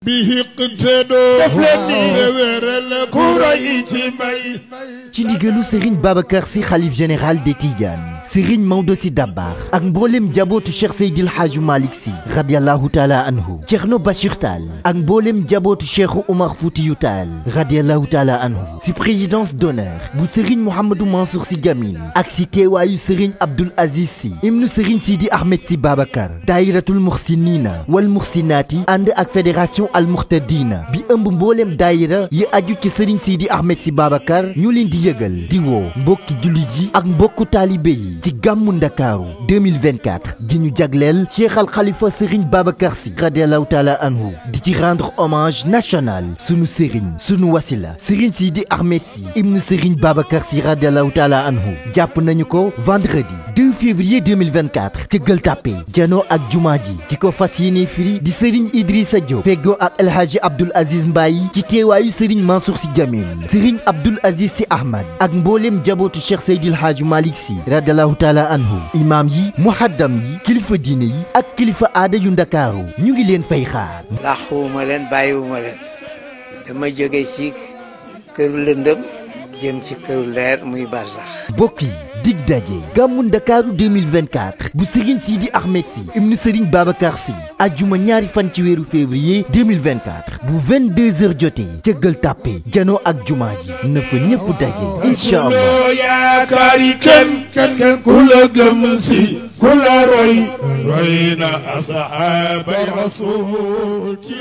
به اقتدوا تورل كوري جمي ci ndigalu Serigne Babacar Sy xalif général des Tidianes Serigne Maodo Sy Dabakh ak mboolem jabootu Cheikh Seydil Hadji Malick Sy radiyallahu taala anhu Thierno Bachir Tall ak mboolem jabootu Cheikh Oumar Foutiyou Tall radiyallahu taala anhu si présidence d'honneur bu Serigne Mouhamadou Mansour Sy Djamil ak si teewaayu Serigne Abdoul Aziz Sy ibnu Serigne Sidi Ahmed Sy Babacar daayiratul muhsinina wal muhsinati ànd ak fédération al muhtadina bi ëmb mboolem daayira yi aju ci Serigne Sidi Ahmed Sy Babacar ñu leen di yëgal di woo mbokki jullit yi ak mbokku taalibe yi ci gàmmu Ndakaaru 2024 gi ñu jagleel Cheikh al Khalifa Serigne Babacar Sy radiyallahu taala anhu di ci rendre hommage national sunu Serigne sunu wasila Serigne Sidi Ahmed Sy ibnu Serigne Babacar Sy radiyallahu taala anhu jàpp nañu ko vendredi 2 février 2024 ci Gueule Tapée janoo ak jumaa ji ki ko fas yéene firi di Serigne Idrissa Diop feggoo ak El Hadji Abdoul Aziz Mbaye ci teewaayu Serigne Mansour Sy Djamil Serigne Abdoul Aziz Sy Ahmad ak mboolem jabootu Cheikh Seydil Hadji Malick Sy radiyallahu taala anhu imaam yi muhaddam yi kilifa diine yi ak kilifa aada yu Ndakaaru ñu ngi leen fay xaar. laxuwuma leen bàyyiwuma leen dama jóge ci këru lëndëm jëm ci këru leer muy barsax. mbokk yi dig daje gàmmu Ndakaaru 2024 bu Serigne Sidi Ahmed Sy ibnu Serigne Babacar Sy ajjuma ñaari fan ci weeru février 2024 bu 22h jotee ca Gueule Tapée janoo ak jumaa ji na fa ñëpp daje incha allah. yaakaari kenn ku la gëm si ku la roy na ashaabay rasul ci